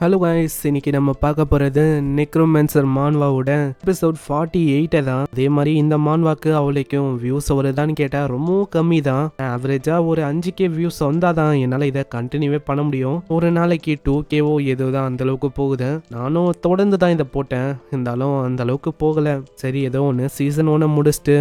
Hello guys, இன்னைக்கு நம்ம பார்க்க போகிறது நெக்ரோமேன்சர் மான்வாவோட எபிசோட் 48 தான். அதே மாதிரி இந்த மான்வாக்கு அவளைக்கும் வியூஸ் வருதான்னு கேட்டால் ரொம்பவும் கம்மி தான். ஆவரேஜாக ஒரு 5K வியூஸ் வந்தால் தான் என்னால் இதை கண்டினியூவே பண்ண முடியும். ஒரு நாளைக்கு 2Kவோ ஏதோ தான் அந்தளவுக்கு போகுது. நானும் தொடர்ந்து தான் இதை போட்டேன், இருந்தாலும் அந்தளவுக்கு போகலை. சரி, ஏதோ ஒன்று சீசன் 1 முடிச்சுட்டு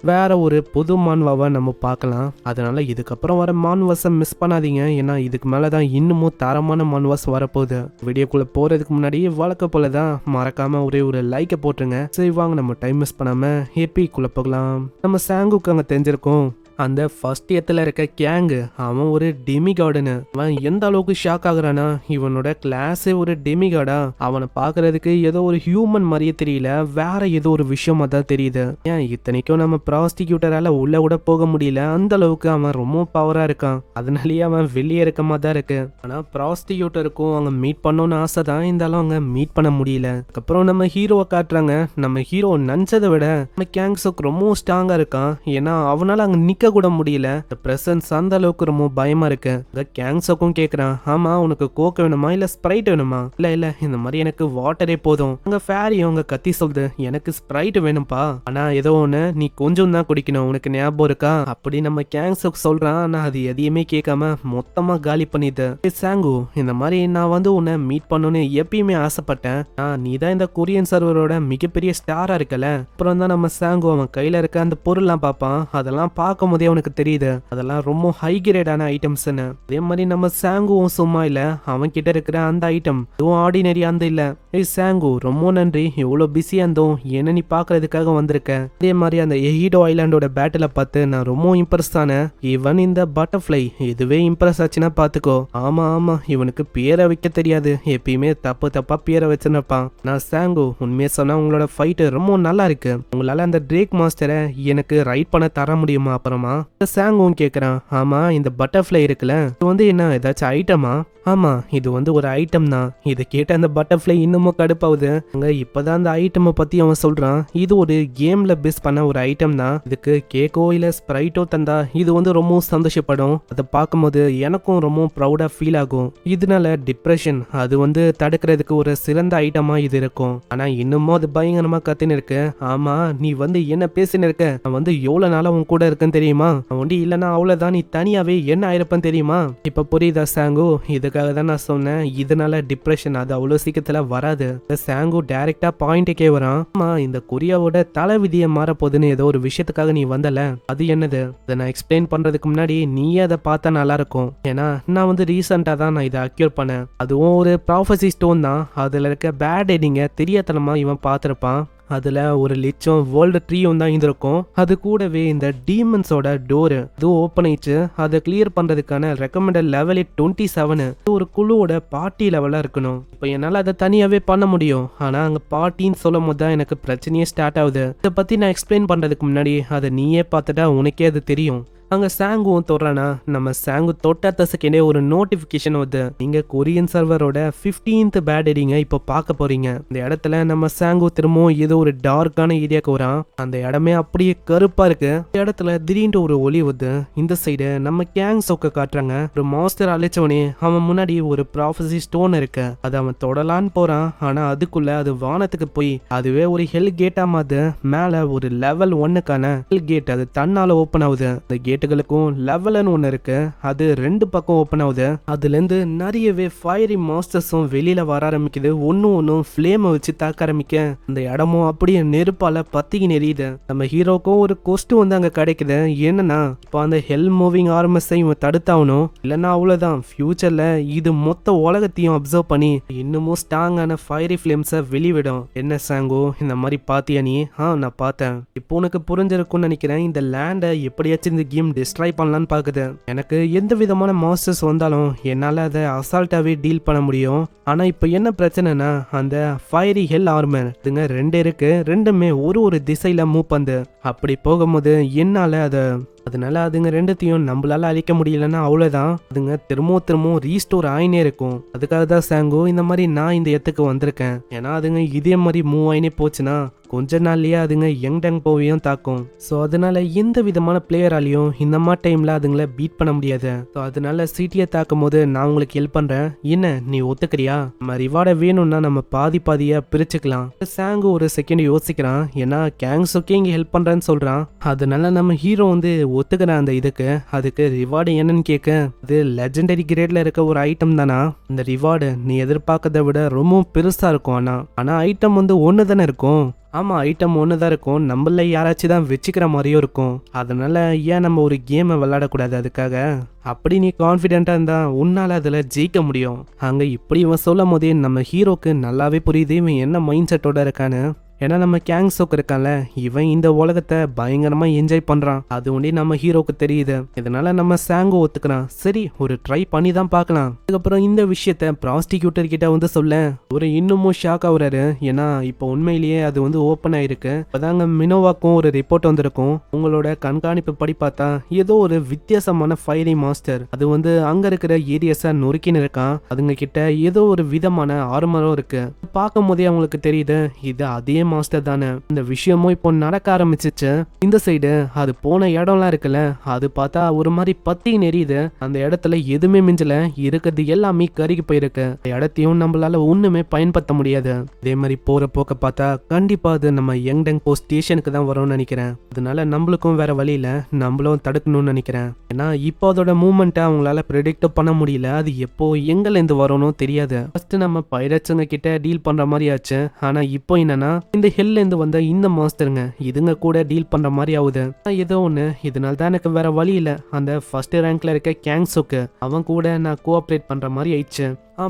வேற ஒரு புது மான்வாவை நம்ம பார்க்கலாம். அதனால இதுக்கப்புறம் வர மான்வாஸை மிஸ் பண்ணாதீங்க, ஏன்னா இதுக்கு மேலே தான் இன்னமும் தரமான மான்வாஸ் வரப்போகுது. வீடியோக்குள்ளே போகிறதுக்கு முன்னாடி வழக்கம் போல தான் மறக்காமல் ஒரே ஒரு லைக்கை போட்டுருங்க. சரி வாங்க, நம்ம டைம் மிஸ் பண்ணாமல் ஹேப்பிக்குள்ளே போகலாம். நம்ம சாங்குக்கு அங்கே தெரிஞ்சிருக்கோம், அந்த ஃபர்ஸ்ட் இடத்துல இருக்க கேங்கு அவன் ஒரு டெமிகார்டுன்னு. அவன் எந்த அளவுக்கு ஷாக் ஆகுறானா, இவனோட கிளாஸே ஒரு டெமிகார்டா. அவனை பார்க்கறதுக்கு ஏதோ ஒரு ஹியூமன் மாதிரியே தெரியல, வேற ஏதோ ஒரு விஷயமா தான் தெரியுது. ஏன் இத்தனைக்கும் நம்ம ப்ராஸ்டிக்யூட்டரால உள்ள கூட போக முடியல, அந்த அளவுக்கு அவன் ரொம்ப பவரா இருக்கான். அதனாலேயே அவன் வெளியே இருக்க மாதிரி தான் இருக்கு. ஆனா ப்ராஸ்டிக்யூட்டருக்கும் அவங்க மீட் பண்ணணும்னு ஆசை தான், இருந்தாலும் அவங்க மீட் பண்ண முடியல. அதுக்கப்புறம் நம்ம ஹீரோவை காட்டுறாங்க. நம்ம ஹீரோ நினைச்சதை விட நம்ம கேங்ஸுக்கு ரொம்ப ஸ்ட்ராங்கா இருக்கான். ஏன்னா அவனால அங்க நிக்க கூட முடியல. பிரசன்ஸ் அந்த அளவுக்கு ரொம்ப பயமா இருக்கு. கேங்ஸுக்கும் கேக்குறான், ஆமா உனக்கு கோக் வேணுமா இல்ல ஸ்ப்ரைட் வேணுமா? இல்ல இந்த மாதிரி எனக்கு வாட்டரே போதும். அங்க ஃபேரி அவங்க கத்தி சொல்லுது, எனக்கு ஸ்ப்ரைட் வேணும்பா, ஆனா ஏதோ ஒண்ணு நீ கொஞ்சம் தான் குடிக்கணும், உனக்கு ஞாபகம் இருக்கா? அப்படி நம்ம கேங்ஸுக்கு சொல்றான். ஆனா அது எதையுமே கேட்காம மொத்தமா காலி பண்ணிது. சாங்கு, இந்த மாதிரி நான் வந்து உன்னை மீட் பண்ணணும்னு எப்பயுமே ஆசைப்பட்டேன். நீ தான் இந்த கொரியன் சர்வரோட மிகப்பெரிய ஸ்டாரா இருக்கல. அப்புறம் தான் நம்ம சாங்கு அவன் கையில இருக்க அந்த பொருள்லாம் பார்ப்பான். அதெல்லாம் பார்க்கும் போதே அவனுக்கு தெரியுது அதெல்லாம் ரொம்ப ஹை கிரேடான ஐட்டம்ஸ்னு. அதே மாதிரி நம்ம சாங்குவும் சும்மா இல்ல, அவன் கிட்ட இருக்கிற அந்த ஐட்டம் இதுவும் ஆர்டினரி அந்த இல்ல. ஏய் சாங்கு, ரொம்ப நன்றி, எவ்வளவு பிஸியா இருந்தோம் என்ன நீ பாக்குறதுக்காக வந்திருக்க. அதே மாதிரி அந்த எஹிடோ ஐலாண்டோட பேட்டில பார்த்து நான் ரொம்ப இம்ப்ரெஸ் ஆனேன். ஈவன் இந்த பட்டர்ஃப்ளை இதுவே இம்ப்ரெஸ் ஆச்சுன்னா பாத்துக்கோ. ஆமா இவனுக்கு பேரை வைக்க தெரியாது, எப்பயுமே தப்பா பேரை வச்சிருப்பான். நான் சாங்கு, உண்மையா சொன்னா உங்களோட ஃபைட் ரொம்ப நல்லா இருக்கு. உங்களால அந்த ட்ரேக் மாஸ்டரை எனக்கு ரைட் பண்ண தர முடியுமா? அப்புறமா சாங்கும் கேக்குறான், ஆமா இந்த பட்டர்ஃப்ளை இருக்குல்ல, இது வந்து என்ன ஏதாச்சும் ஐட்டமா? ஆமா, இது வந்து ஒரு ஐட்டம் தான். இதை கேட்ட அந்த பட்டர்ஃப்ளை இன்னமும் கடுப்பாகுது. அங்க இப்பதான் அந்த ஐட்டமை பத்தி அவன் சொல்றான். இது ஒரு கேம்ல பேஸ் பண்ண ஒரு ஐட்டம் தான். இதுக்கு கேக்கோ இல்ல ஸ்ப்ரைட்டோ தந்தா இது வந்து ரொம்ப சந்தோஷப்படும். அதை பார்க்கும்போது எனக்கும் ரொம்ப ப்ரௌடா ஃபீல் ஆகும். இதனால டிப்ரெஷன் அது வந்து தடுக்கிறதுக்கு ஒரு சிறந்த ஐட்டமா இது இருக்கும். ஆனா இன்னமும் அது பயங்கரமா கத்தின்னு இருக்கு. ஆமா, நீ வந்து என்ன பேசின்னு இருக்க, நான் வந்து எவ்வளவு நாளா உன் கூட இருக்கேன்னு தெரியுமா? ஒண்டி இல்லைன்னா அவ்வளவுதான், நீ தனியாவே என்ன ஆயிருப்பேன்னு தெரியுமா? இப்ப புரியுதா சாங்கு? இதுக்காக தான் நான் சொன்னேன், இதனால டிப்ரெஷன் அது அவ்வளவு சீக்கிரத்துல வராது. சாங்கு டைரக்டா பாயிண்ட்டுக்கே வரான். ஆமா, இந்த கொரியாவோட தலைவிதியை மாறப்போகுதுன்னு ஏதோ ஒரு விஷயத்துக்காக நீ வந்தல, அது என்னது? அதை நான் எக்ஸ்பிளைன் பண்றதுக்கு முன்னாடி நீயே அதை பார்த்தா நல்லா இருக்கும். ஏன்னா நான் வந்து ரீசெண்டா தான் நான் இதை அக்யூர் பண்ணேன். அதுவும் ஒரு ப்ராஃபசி ஸ்டோன் தான். அதுல இருக்க பேட் எடிங்க தெரியாதனமா இவன் பார்த்திருப்பான். அதுல ஒரு லிச்சம் வேர்ல்டு ட்ரீயும் தான் இருந்திருக்கும். அது கூடவே இந்த டீமன்ஸோட டோரு இது ஓப்பன் ஆயிடுச்சு. அதை கிளியர் பண்றதுக்கான ரெக்கமெண்டட் லெவல் 27. ஒரு குழுவோட பார்ட்டி லெவலா இருக்கணும். இப்ப என்னால அதை தனியாவே பண்ண முடியும். ஆனா அங்க பார்ட்டின்னு சொல்லும் போது தான் எனக்கு பிரச்சனையே ஸ்டார்ட் ஆகுது. இதை பத்தி நான் எக்ஸ்பிளைன் பண்றதுக்கு முன்னாடி அதை நீயே பார்த்துட்டா உனக்கே அது தெரியும். அங்க சாங்குவும் தொடுறானா, நம்ம சாங்கு தொட்ட செகண்டே ஒரு நோட்டிபிகேஷன் வருது. நீங்க கொரியன் சர்வரோட 15th பேட் எடிங்க இப்ப பார்க்க போறீங்க. இந்த இடத்துல நம்ம சாங்கு திரும்பவும் ஏதோ ஒரு டார்க்கான ஏரியாக்கு வரான். அந்த இடமே அப்படியே கருப்பா இருக்கு. இந்த இடத்துல திடீர்னு ஒரு ஒளி வருது. இந்த சைடு நம்ம கேங் சோக்க காட்டுறாங்க. ஒரு மாஸ்டர் அழைச்சவனே அவன் முன்னாடி ஒரு ப்ராஃபசி ஸ்டோன் இருக்கு. அதை அவன் தொடலான்னு போறான். ஆனா அதுக்குள்ள அது வானத்துக்கு போய் அதுவே ஒரு ஹெல் கேட்டா மாதிரி மேல ஒரு லெவல் 1க்கான ஹெல் கேட் அது தன்னால ஓபன் ஆகுது. அந்த கேட்டுகளுக்கும் லெவல்னு ஒண்ணு இருக்கு, அது 2 பக்கம் ஓபன் ஆகுது. அதுல இருந்து நிறையவே ஃபயரி மாஸ்டர்ஸும் வெளியில வர ஆரம்பிக்குது. ஒன்னும் ஃபிளேமை வச்சு தாக்க ஆரம்பிக்க அந்த இடமும் அப்படியே நெருப்பால பத்திக்கு நெறியுது. நம்ம ஹீரோக்கும் ஒரு கொஸ்ட் வந்து அங்க கிடைக்குது. என்னன்னா இப்போ அந்த ஹெல் மூவிங் ஆர்மஸை இவன் தடுத்தாகணும், இல்லைன்னா அவ்வளவுதான் ஃபியூச்சர்ல இது மொத்த உலகத்தையும் அப்சர்வ் பண்ணி இன்னமும் ஸ்ட்ராங்கான ஃபயரி ஃபிளேம்ஸை வெளிவிடும். என்ன சாங்கோ, இந்த மாதிரி பாத்தியா நீ? நான் பார்த்தேன். இப்போ உனக்கு புரிஞ்சிருக்கும்னு நினைக்கிறேன். இந்த லேண்டை எப்படியாச்சும் இந்த கேம் டிஸ்ட்ராய் பண்ணலான்னு பாக்குது. எனக்கு எந்த விதமான மாஸ்டர்ஸ் வந்தாலும் என்னால அதை அசால்ட்டாவே டீல் பண்ண முடியும். ஆனா இப்ப என்ன பிரச்சனைனா, அந்த ஃபயரி ஹெல் ஆர்மர் இதுங்க 2 இருக்கு. ரெண்டுமே ஒரு திசையில மூவ் பண்ணுது. அப்படி போகும்போது என்னால அதை அதனால அதுங்க ரெண்டுத்தையும் நம்மளால அழிக்க முடியலன்னா அவ்வளவுதான், அதுங்க திரும்பவும் ரீஸ்டோர் ஆயினே இருக்கும். அதுக்காக தான் சாங்கோ இந்த மாதிரி நான் இந்த இடத்துக்கு வந்திருக்கேன். ஏன்னா அதுங்க இதே மாதிரி மூவ் ஆயினே போச்சுன்னா கொஞ்ச நாள்லயே அதுங்க யங் டங் போவையும் தாக்கும். ஸோ அதனால எந்த விதமான பிளேயராலையும் இந்த மாதிரி டைம்ல அதுங்களை பீட் பண்ண முடியாது. ஸோ அதனால சிட்டியை தாக்கும் போது நான் உங்களுக்கு ஹெல்ப் பண்றேன், என்ன நீ ஒத்துக்கிறியா? நம்ம ரிவார்டை வேணும்னா நம்ம பாதியா பிரிச்சுக்கலாம். சாங்கு ஒரு செகண்ட் யோசிக்கிறான், ஏன்னா கேங்ஸுக்கே இங்க ஹெல்ப் பண்றேன்னு சொல்றான். அதனால நம்ம ஹீரோ வந்து ஒத்துக்கிறான் அந்த இதுக்கு. அதுக்கு ரிவார்டு என்னன்னு கேட்க, அது லெஜெண்டரி கிரேட்ல இருக்க ஒரு ஐட்டம் தானா? இந்த ரிவார்டு நீ எதிர்பார்க்கறத விட ரொம்ப பெருசா இருக்கும். ஆனா ஐட்டம் வந்து ஒன்று தானே இருக்கும். ஆமா, ஐட்டம் ஒன்று தான் இருக்கும், நம்மள யாராச்சும் தான் வச்சுக்கிற மாதிரியும் இருக்கும். அதனால ஏன் நம்ம ஒரு கேமை விளையாடக்கூடாது? அதுக்காக அப்படி நீ கான்ஃபிடென்ட்டா இருந்தா உன்னால அதுல ஜெயிக்க முடியும். அங்க இப்படி இவன் சொல்லும் போதே நம்ம ஹீரோக்கு நல்லாவே புரியுது இவன் என்ன மைண்ட் செட்டோட இருக்கான்னு. ஏன்னா நம்ம கேங்ஸோக்கு இருக்கான்ல, இவன் இந்த உலகத்தை பயங்கரமா என்ஜாய் பண்றான். அது ஒண்டி நம்ம ஹீரோக்கு தெரியுது. இதனால நம்ம சாங்கோ ஒத்துக்கிறான். சரி, ஒரு ட்ரை பண்ணி தான் பார்க்கலாம். அதுக்கப்புறம் இந்த விஷயத்த ப்ராஸ்டிக்யூட்டர் கிட்ட வந்து சொல்ல ஒரு இன்னமும் ஷாக் ஆகுறாரு. ஏன்னா இப்போ உண்மையிலேயே அது வந்து ஓப்பன் ஆயிருக்கு. அதாங்க மினோவாக்கும் ஒரு ரிப்போர்ட் வந்திருக்கும். உங்களோட கண்காணிப்பு படி பார்த்தா ஏதோ ஒரு வித்தியாசமான ஃபயரிங் மாஸ்டர் அது வந்து அங்க இருக்கிற ஏரியாஸை நொறுக்கின்னு இருக்கான். அதுங்க கிட்ட ஏதோ ஒரு விதமான ஆர்மரும் இருக்கு. பார்க்கும் போதே அவங்களுக்கு தெரியுது இது அதே மாஸ்டர் தானே. இந்த விஷயமும் இப்போ நடக்க ஆரம்பிச்சிச்சு. இந்த சைடு அது போன இடம்லாம் இருக்குல்ல, அது பார்த்தா ஒரு மாதிரி பத்தி நெறியுது. அந்த இடத்துல எதுவுமே மிஞ்சல, இருக்கிறது எல்லாமே கருகி போயிருக்கு. இடத்தையும் நம்மளால ஒண்ணுமே பயன்படுத்த முடியாது. இதே மாதிரி போற போக்க பார்த்தா கண்டிப்பா அது நம்ம யங் டங் போஸ்ட் ஸ்டேஷனுக்கு தான் வரும்னு நினைக்கிறேன். அதனால நம்மளுக்கும் வேற வழியில நம்மளும் தடுக்கணும்னு நினைக்கிறேன். ஏன்னா இப்போ அதோட மூவ்மெண்ட்டை அவங்களால ப்ரெடிக்ட் பண்ண முடியல. அது எப்போ எங்கல இருந்து வரணும் தெரியாது. ஃபர்ஸ்ட் நம்ம பைரட்ஸுங்க கிட்ட டீல் பண்ற மாதிரி ஆச்சு. ஆனா இப்போ என்னன்னா இந்த ஹெல்ல இருந்து வந்த இந்த மாஸ்டருங்க இதுங்க கூட டீல் பண்ற மாதிரி ஆகுது. ஏதோ ஒண்ணு, இதனால தான் எனக்கு வேற வழி இல்ல அந்த ஃபர்ஸ்ட் ரேங்க்ல இருக்க கேங்ஸோக்கு அவன் கூட நான் கோஆப்ரேட் பண்ற மாதிரி ஆயிடுச்சு.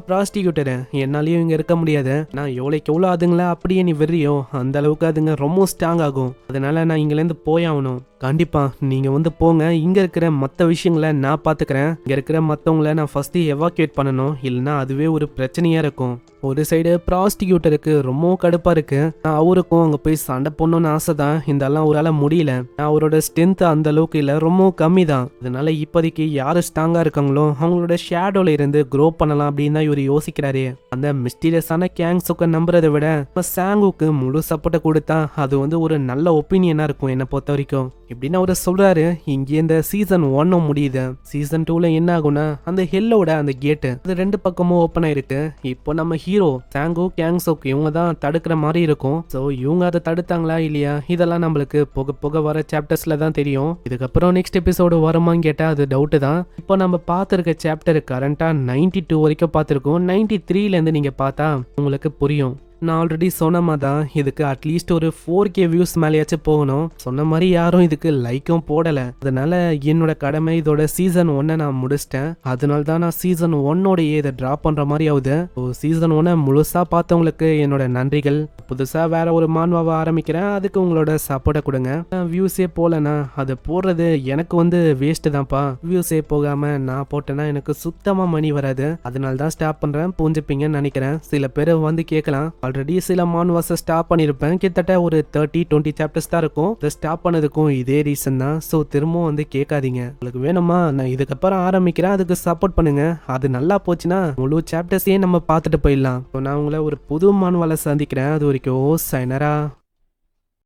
ப்ராஸ்டிக்யூட்டரு என்னாலையும் இங்க இருக்க முடியாது. நான் எவ்வளோ அதுங்களா அப்படியே நீ வெறியோ அந்த அளவுக்கு அதுங்க ரொம்ப ஸ்ட்ராங் ஆகும். அதனால நான் இங்கிலேருந்து போயாகணும். கண்டிப்பா நீங்க வந்து போங்க, இங்க இருக்கிற மற்ற விஷயங்களை நான் பாத்துக்கிறேன். இங்க இருக்கிற மற்றவங்களை நான் ஃபர்ஸ்ட் எவாக்குவேட் பண்ணணும், இல்லைன்னா அதுவே ஒரு பிரச்சனையா இருக்கும். ஒரு சைடு ப்ராஸ்டிக்யூட்டருக்கு ரொம்ப கடுப்பா இருக்கு. நான் அவருக்கும் அங்க போய் சண்டை போடணும்னு ஆசை தான், இதெல்லாம் அவரால் முடியல. அவரோட ஸ்ட்ரென்த் அந்த அளவுக்கு இல்லை, ரொம்ப கம்மி தான். அதனால இப்போதைக்கு யாரு ஸ்ட்ராங்கா இருக்காங்களோ அவங்களோட ஷேடோல இருந்து க்ரோ பண்ணலாம் அப்படின்னு தான் இவர் யோசிக்கிறாரு. அந்த மிஸ்டீரியஸான கேங்ஸுக்கு நம்புறதை விட சாங்குக்கு முழு சப்போர்ட்டை கொடுத்தா அது வந்து ஒரு நல்ல ஒப்பீனியனா இருக்கும் என்னை பொறுத்த வரைக்கும். இப்படின்னு அவரு சொல்றாரு. இங்கே இந்த சீசன் 1 முடியுது. சீசன் 2ல என்ன ஆகும்னா அந்த ஹெல்லோட அந்த கேட்டு அது ரெண்டு பக்கமும் ஓப்பன் ஆயிருக்கு. இப்போ நம்ம ஹீரோ சாங்கோ கேங்ஸோக்கு இவங்க தான் தடுக்கிற மாதிரி இருக்கும். ஸோ இவங்க அதை தடுத்தாங்களா இல்லையா இதெல்லாம் நம்மளுக்கு போக போக வர சாப்டர்ஸ்ல தான் தெரியும். இதுக்கப்புறம் நெக்ஸ்ட் எபிசோடு வருமான்னு கேட்டா அது டவுட்டு தான். இப்போ நம்ம பார்த்துருக்க சாப்டர் கரண்டா 92 வரைக்கும் பார்த்துருக்கோம். 93ல இருந்து நீங்க பார்த்தா உங்களுக்கு புரியும். நான் ஆல்ரெடி சொன்ன மாதிரி தான் இதுக்கு அட்லீஸ்ட் ஒரு 4K வியூஸ் மேலேயாச்சும் போகணும். சொன்ன மாதிரி யாரும் இதுக்கு லைக்கும் போடலை. அதனால என்னோட கடமை இதோட சீசன் 1 நான் முடிச்சிட்டேன். அதனால தான் நான் சீசன் 1ஓடையே இதை ட்ராப் பண்ற மாதிரி ஆகுது. சீசன் 1 முழுசா பார்த்தவங்களுக்கு என்னோட நன்றிகள். புதுசா வேற ஒரு மான்வாவை ஆரம்பிக்கிறேன், அதுக்கு உங்களோட சப்போர்ட்டை கொடுங்க. வியூஸே போலனா அதை போடுறது எனக்கு வந்து வேஸ்ட் தான்ப்பா. வியூஸே போகாம நான் போட்டேன்னா எனக்கு சுத்தமா மணி வராது. அதனால தான் ஸ்டாப் பண்றேன், புரிஞ்சுப்பீங்கன்னு நினைக்கிறேன். சில பேர் வந்து கேட்கலாம், ஆல்ரெடி சில மான்வாஸை ஸ்டாப் பண்ணியிருப்பேன், கிட்டத்தட்ட ஒரு 30-20 சாப்டர்ஸ் தான் இருக்கும். இதை ஸ்டாப் பண்ணதுக்கும் இதே ரீசன் தான். ஸோ திரும்பவும் வந்து கேட்காதீங்க. உங்களுக்கு வேணுமா நான் இதுக்கப்புறம் ஆரம்பிக்கிறேன், அதுக்கு சப்போர்ட் பண்ணுங்க. அது நல்லா போச்சுன்னா முழு சாப்டர்ஸையே நம்ம பார்த்துட்டு போயிடலாம். நான் உங்களை ஒரு புது மான்வாலை சந்திக்கிறேன். அது வரைக்கும் சைனரா.